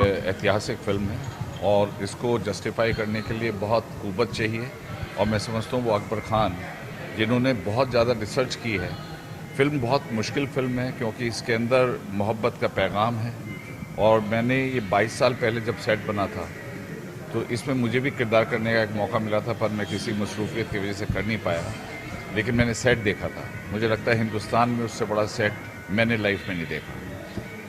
ऐतिहासिक फिल्म है और इसको जस्टिफाई करने के लिए बहुत कुव्वत चाहिए और मैं समझता हूँ वो अकबर खान जिन्होंने बहुत ज़्यादा रिसर्च की है। फिल्म बहुत मुश्किल फिल्म है क्योंकि इसके अंदर मोहब्बत का पैगाम है और मैंने ये 22 साल पहले जब सेट बना था तो इसमें मुझे भी किरदार करने का एक मौका मिला था, पर मैं किसी मसरूफियत की वजह से कर नहीं पाया। लेकिन मैंने सेट देखा था, मुझे लगता है हिंदुस्तान में उससे बड़ा सेट मैंने लाइफ में नहीं देखा।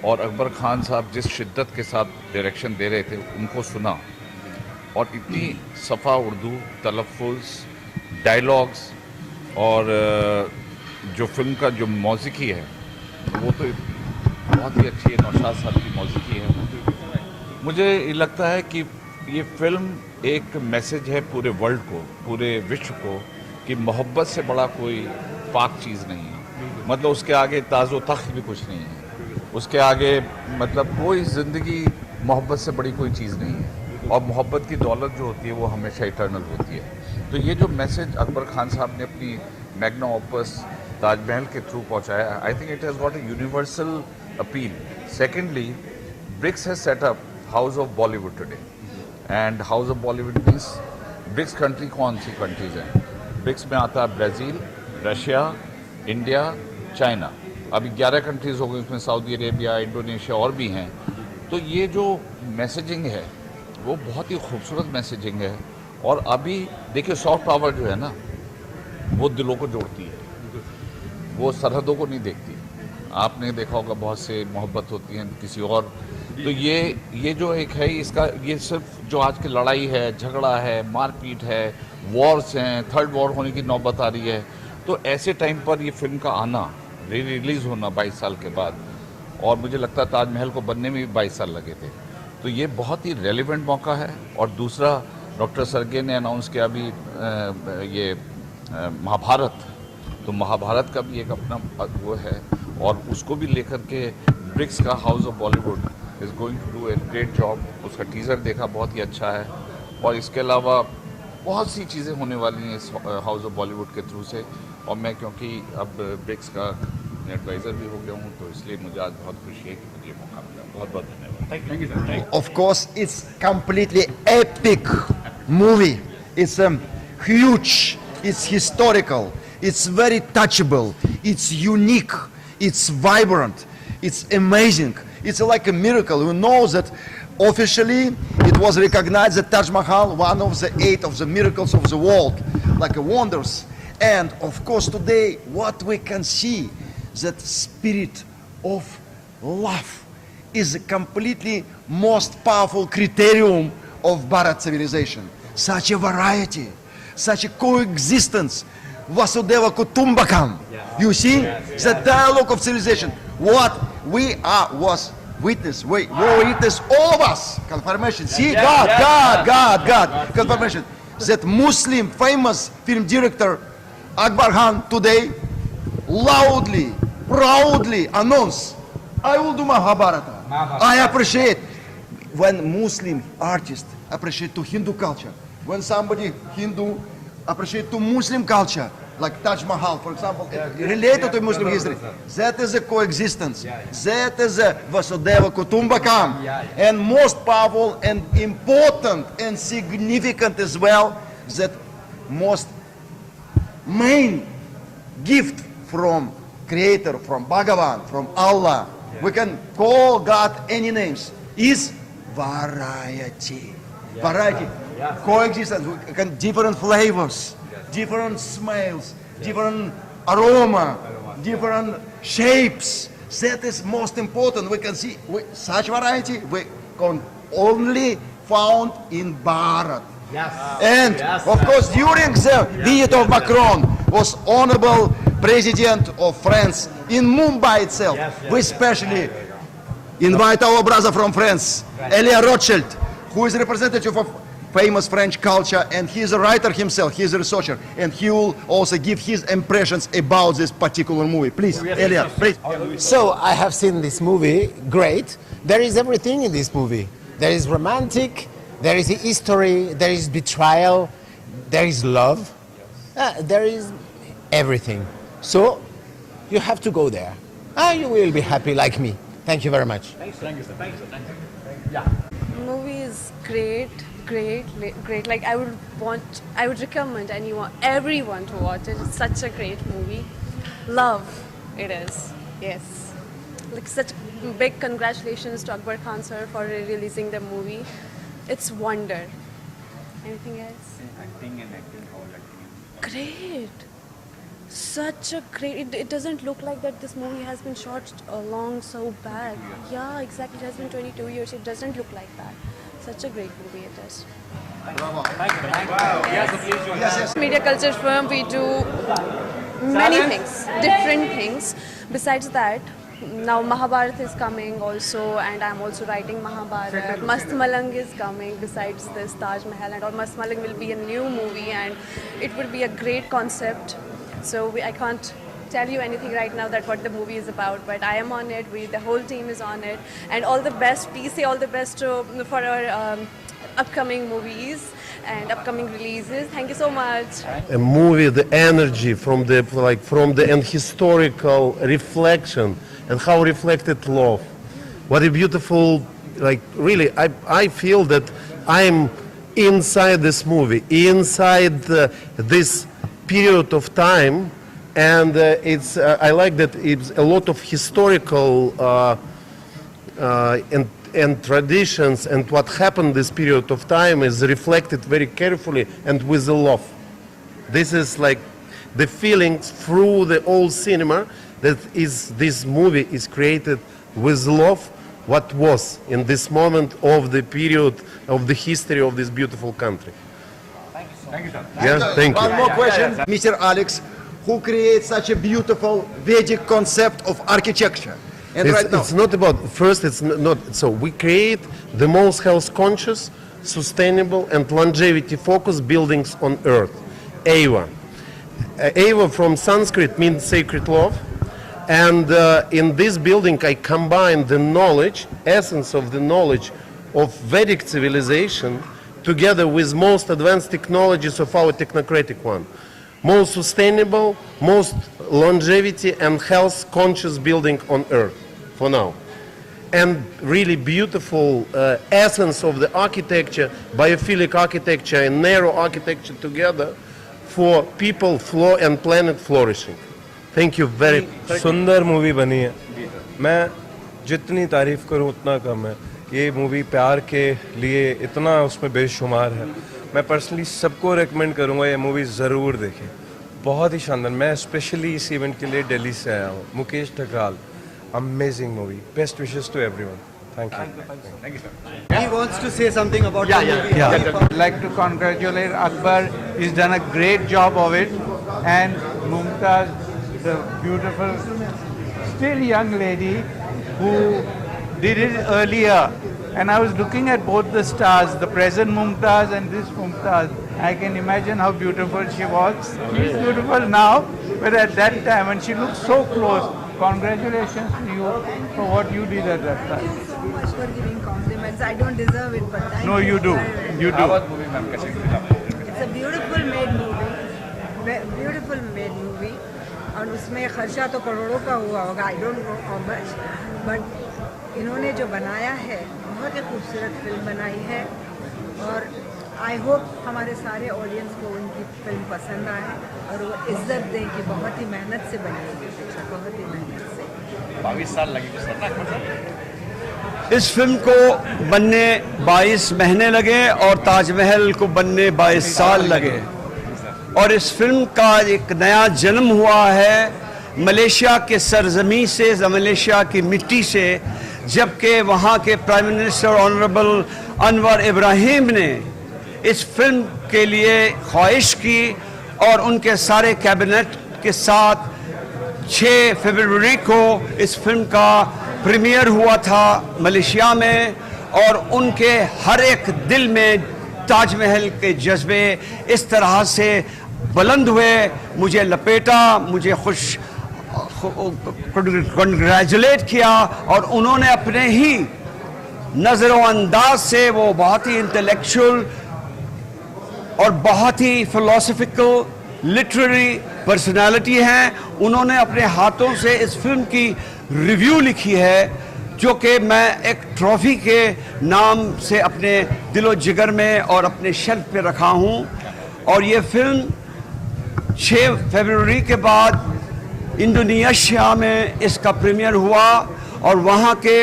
और अकबर खान साहब जिस शिद्दत के साथ डायरेक्शन दे रहे थे उनको सुना और इतनी सफ़ा उर्दू, तलफ़ुज़, डायलॉग्स और जो फिल्म का जो मौसीकी है वो तो बहुत ही अच्छी है। नौशाद साहब की मौसीकी है। मुझे लगता है कि ये फिल्म एक मैसेज है पूरे वर्ल्ड को, पूरे विश्व को, कि मोहब्बत से बड़ा कोई पाक चीज़ नहीं है। मतलब उसके आगे ताज़ो तख्त भी कुछ नहीं है, उसके आगे मतलब कोई ज़िंदगी मोहब्बत से बड़ी कोई चीज़ नहीं है। और मोहब्बत की दौलत जो होती है वो हमेशा इटर्नल होती है। तो ये जो मैसेज अकबर खान साहब ने अपनी मैग्ना ओपस ताजमहल के थ्रू पहुँचाया, I think it has got a universal appeal. Secondly, BRICS has set up house of Bollywood today and house of Bollywood means BRICS country कौन सी कंट्रीज हैं? ब्रिक्स में आता है ब्राज़ील, रशिया, इंडिया, चाइना। अभी 11 countries हो गई, उसमें सऊदी अरेबिया, इंडोनेशिया और भी हैं। तो ये जो मैसेजिंग है वो बहुत ही खूबसूरत मैसेजिंग है। और अभी देखिए सॉफ्ट पावर जो है ना वो दिलों को जोड़ती है, वो सरहदों को नहीं देखती। आपने देखा होगा बहुत से मोहब्बत होती हैं किसी और। तो ये जो एक है इसका, ये सिर्फ जो आज की लड़ाई है, झगड़ा है, मारपीट है, वॉर्स हैं, थर्ड वॉर होने की नौबत आ रही है। तो ऐसे टाइम पर ये फिल्म का आना, रिलीज़ होना 22 साल के बाद, और मुझे लगता है ताजमहल को बनने में भी 22 साल लगे थे, तो ये बहुत ही रेलिवेंट मौका है। और दूसरा, डॉक्टर सरगे ने अनाउंस किया अभी ये महाभारत, तो महाभारत का भी एक अपना वो है और उसको भी लेकर के ब्रिक्स का house of Bollywood is going to do a great job. उसका टीज़र देखा, बहुत ही अच्छा है। और इसके अलावा बहुत सी चीज़ें होने वाली हैं इस हाउस ऑफ बॉलीवुड के थ्रू से। और मैं क्योंकि अब ब्रिक्स का एडवाइज़र भी हो गया हूँ तो इसलिए मुझे आज बहुत खुशी है कि मुझे ये मौका मिला। बहुत बहुत धन्यवाद। Thank you, sir. Of course, it's completely epic movie. It's huge. It's historical. It's very touchable. It's unique. It's vibrant. It's amazing. It's like a miracle. We know that officially it was recognized that Taj Mahal, one of the 8 of the miracles of the world, like a wonders. And of course today what we can see, that spirit of love is a completely most powerful criterion of Bharat civilization. Such a variety, such a coexistence, Vasudeva Kutumbakam. You see, the dialogue of civilization. What we are was witness. We witness, all of us. Confirmation. See, God. Confirmation. That Muslim famous film director Akbar Khan today loudly, proudly announced, I will do Mahabharata. I appreciate when Muslim artists appreciate to Hindu culture. When somebody Hindu appreciate to Muslim culture, like Taj Mahal, for example, related to Muslim history. That is a coexistence. That is a Vasudeva Kutumbakam. And most powerful and important and significant as well, that most main gift from Creator, from Bhagavan, from Allah, we can call God any names, is variety. Variety, coexistence, we can different flavors, different smells, different aroma, different shapes. That is most important. We can see such variety we can only found in Bharat. And of course during the visit of Macron was honorable president of France in Mumbai itself. We especially invite our brother from France, Elia Rothschild, who is representative of famous French culture, and he is a writer himself, he is a researcher, and he will also give his impressions about this particular movie. Please, Elia, please. So I have seen this movie, great. There is everything in this movie. There is romantic, there is history, there is betrayal, there is love, there is everything. So you have to go there. You will be happy like me. Thank you very much. Thank you, sir. Thank you, sir. Thank you. Movie is great. Like I would recommend everyone to watch it. It's such a great movie. Love, it is. Yes. Like such big congratulations to Akbar Khan sir for releasing the movie. It's wonder. Anything else? Acting, how acting. Great. Such a great. It doesn't look like that this movie has been shot along so bad. Yeah, exactly. It has been 22 years. It doesn't look like that. Such a great movie it is. Media culture firm, we do many things, different things. Besides that, now Mahabharat is coming also, and I'm also writing Mahabharat. Mast Malang is coming besides this Taj Mahal, and Mast Malang will be a new movie, and it would be a great concept. So I can't tell you anything right now that what the movie is about, but I am on it. The whole team is on it, and all the best. Please say all the best for our upcoming movies and upcoming releases. Thank you so much. A movie, the energy from the and historical reflection and how reflected love. What a beautiful, really, I feel that I'm inside this movie, inside this period of time, and I like that it's a lot of historical and traditions, and what happened this period of time is reflected very carefully and with the love. This is like the feelings through the old cinema that this movie is created with love, what was in this moment of the period of the history of this beautiful country. Thank you, sir. Yeah, thank you. One more question, Mr. Alex, who creates such a beautiful Vedic concept of architecture? And right now, It's not about, first it's not, so we create the most health conscious, sustainable and longevity focused buildings on earth. Eva. Eva from Sanskrit means sacred love. And in this building I combine the knowledge, essence of the knowledge of Vedic civilization together with most advanced technologies of our technocratic one. Most sustainable, most longevity and health conscious building on earth for now. And really beautiful essence of the architecture, biophilic architecture and narrow architecture together for people and planet flourishing. Thank you very much. सुंदर movie बनी है. मैं जितनी तारीफ करूं उतना कम है. ये मूवी प्यार के लिए इतना उसमें बेशुमार है. मैं पर्सनली सबको रेकमेंड करूंगा ये मूवी ज़रूर देखें. बहुत ही शानदार. मैं स्पेशली इस इवेंट के लिए दिल्ली से आया हूँ. Mukesh Thakral, amazing movie. Best wishes to everyone. Thank you. He wants to say something about the movie. I'd like to congratulate Akbar. He's done a great job of it. And Mumtaz, the beautiful, still young lady who did it earlier. And I was looking at both the stars, the present Mumtaz and this Mumtaz. I can imagine how beautiful she was. She's beautiful now, but at that time, and she looked so close. Congratulations to you for what you did at that time. Thank you so much for giving compliments. I don't deserve it, but thank No, you do. You do. It's a beautiful made movie. Beautiful made movie. और उसमें खर्चा तो करोड़ों का हुआ होगा. I don't know how much, but इन्होंने जो बनाया है बहुत ही खूबसूरत फिल्म बनाई है और आई होप हमारे सारे ऑडियंस को उनकी फिल्म पसंद आए और वो इज्जत दें कि बहुत ही मेहनत से बनी है पिक्चर, बहुत ही मेहनत से. 22 साल लगे सर. इस फिल्म को बनने 22 महीने लगे और ताजमहल को बनने 22 साल लगे और इस फिल्म का एक नया जन्म हुआ है मलेशिया के सरजमी से, मलेशिया की मिट्टी से, जबकि वहाँ के prime minister honourable Anwar Ibrahim ने इस फिल्म के लिए ख्वाहिश की और उनके सारे कैबिनेट के साथ 6 फरवरी को इस फिल्म का प्रीमियर हुआ था मलेशिया में और उनके हर एक दिल में ताजमहल के जज्बे इस तरह से बुलंद हुए. मुझे लपेटा, मुझे कंग्रेचुलेट किया और उन्होंने अपने ही नज़र अंदाज से, वो बहुत ही इंटेलेक्चुअल और बहुत ही फिलोसफिकल लिटरेरी पर्सनालिटी हैं, उन्होंने अपने हाथों से इस फिल्म की रिव्यू लिखी है जो कि मैं एक ट्रॉफी के नाम से अपने दिलो जिगर में और अपने शेल्फ पे रखा हूँ। और ये फिल्म 6 फरवरी के बाद इंडोनेशिया में इसका प्रीमियर हुआ और वहाँ के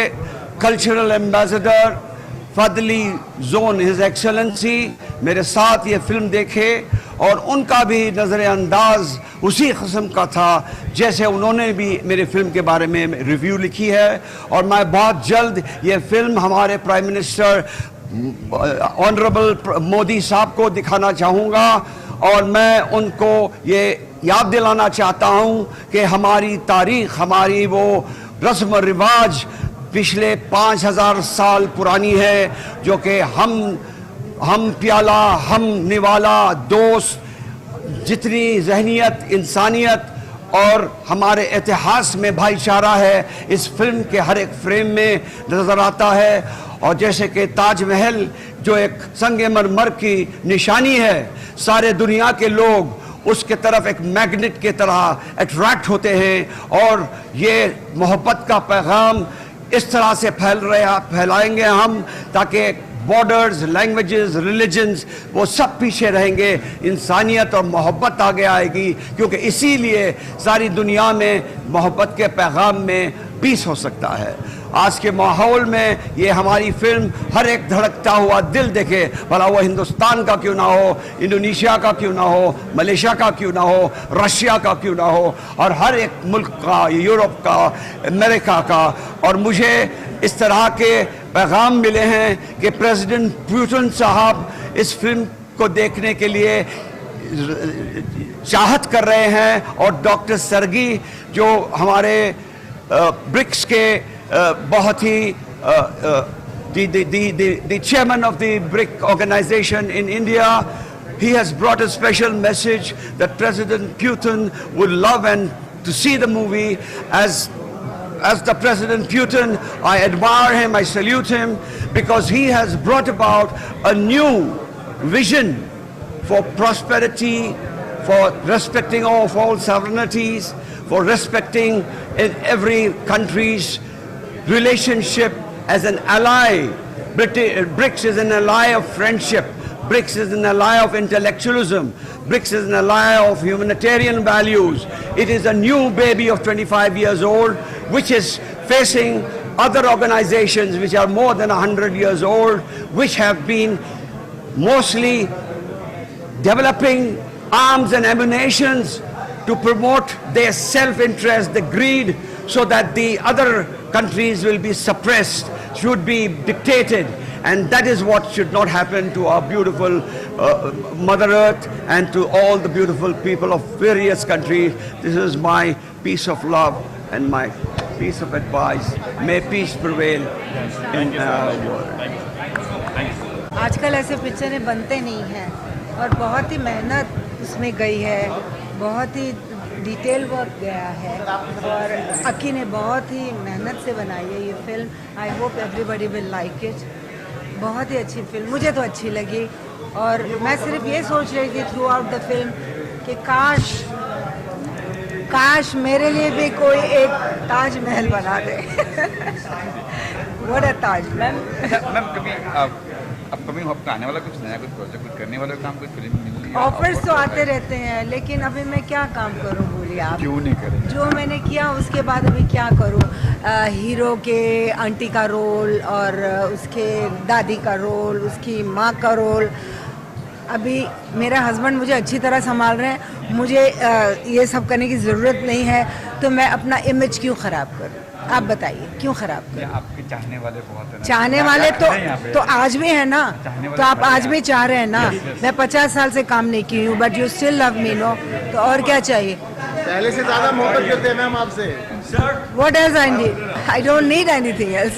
cultural ambassador Fadli Zon his excellency मेरे साथ ये फिल्म देखे और उनका भी नज़र अंदाज उसी किस्म का था जैसे उन्होंने भी मेरे फिल्म के बारे में रिव्यू लिखी है। और मैं बहुत जल्द ये फिल्म हमारे प्राइम मिनिस्टर ऑनरेबल मोदी साहब को दिखाना चाहूँगा और मैं उनको ये याद दिलाना चाहता हूँ कि हमारी तारीख़, हमारी वो रस्म रिवाज पिछले 5000 साल पुरानी है, जो कि हम प्याला, हम निवाला, दोस्त, जितनी जहनियत, इंसानियत और हमारे इतिहास में भाईचारा है, इस फिल्म के हर एक फ्रेम में नज़र आता है। और जैसे कि ताजमहल जो एक संगे मरमर की निशानी है, सारे दुनिया के लोग उसके तरफ एक मैग्नेट की तरह अट्रैक्ट होते हैं और ये मोहब्बत का पैगाम इस तरह से फैलाएंगे हम ताकि बॉर्डर्स, लैंग्वेजेस, रिलीजन्स वो सब पीछे रहेंगे, इंसानियत और मोहब्बत आगे आएगी, क्योंकि इसीलिए सारी दुनिया में मोहब्बत के पैगाम में पीस हो सकता है। आज के माहौल में ये हमारी फिल्म हर एक धड़कता हुआ दिल देखे, भला वो हिंदुस्तान का क्यों ना हो, इंडोनेशिया का क्यों ना हो, मलेशिया का क्यों ना हो, रशिया का क्यों ना हो, और हर एक मुल्क का, यूरोप का, अमेरिका का। और मुझे इस तरह के पैगाम मिले हैं कि प्रेसिडेंट पुतिन साहब इस फिल्म को देखने के लिए चाहत कर रहे हैं और डॉक्टर सर्गी जो हमारे ब्रिक्स के बहुत ही the chairman of the BRIC organization in India, he has brought a special message that President Putin would love and to see the movie. As the President Putin, I admire him, I salute him, because he has brought about a new vision for prosperity, for respecting all sovereignties, for respecting in every country's relationship as an ally. BRICS is an ally of friendship. BRICS is an ally of intellectualism. BRICS is an ally of humanitarian values. It is a new baby of 25 years old, which is facing other organizations which are more than 100 years old, which have been mostly developing arms and ammunitions to promote their self-interest, the greed, so that the other countries will be suppressed, should be dictated. And that is what should not happen to our beautiful Mother Earth and to all the beautiful people of various countries. This is my piece of love and my piece of advice. May peace prevail in our world. आजकल ऐसे पिक्चरें बनते नहीं हैं और बहुत ही मेहनत उसमें गई है, बहुत ही डिटेल वर्क गया है और अकी ने बहुत ही मेहनत से बनाई है ये film. I hope everybody will like it. बहुत ही अच्छी फिल्म, मुझे तो अच्छी लगी और मैं सिर्फ ये सोच रही थी थ्रू आउट द फिल्म कि काश मेरे लिए भी कोई एक ताजमहल बना दे। What a Taj. मैम कभी अपकमिंग आपका आने वाला कुछ नया, कुछ प्रोजेक्ट, कुछ करने वाला काम, कुछ फिल्म मिल रही है? ऑफर्स तो आते रहते हैं, लेकिन अभी मैं क्या काम करूं बोलिए आप? क्यों नहीं करें? जो मैंने किया उसके बाद अभी क्या करूं? हीरो के आंटी का रोल और उसके दादी का रोल, उसकी माँ का रोल। अभी मेरा हस्बैंड मुझे अच्छी तरह संभाल रहे हैं, मुझे ये सब करने की ज़रूरत नहीं है, तो मैं अपना इमेज क्यों ख़राब करूं? आप बताइए क्यों ख़राब करूं? आपके चाहने वाले बहुत हैं। चाहने वाले तो आज भी है ना, तो आप आज भी चाह रहे हैं ना। मैं 50 साल से काम नहीं की हूँ, but you still love me, no? तो और क्या चाहिए? पहले से ज़्यादा मोहब्बत करते हैं मैम आपसे। What else I need? I don't need anything else.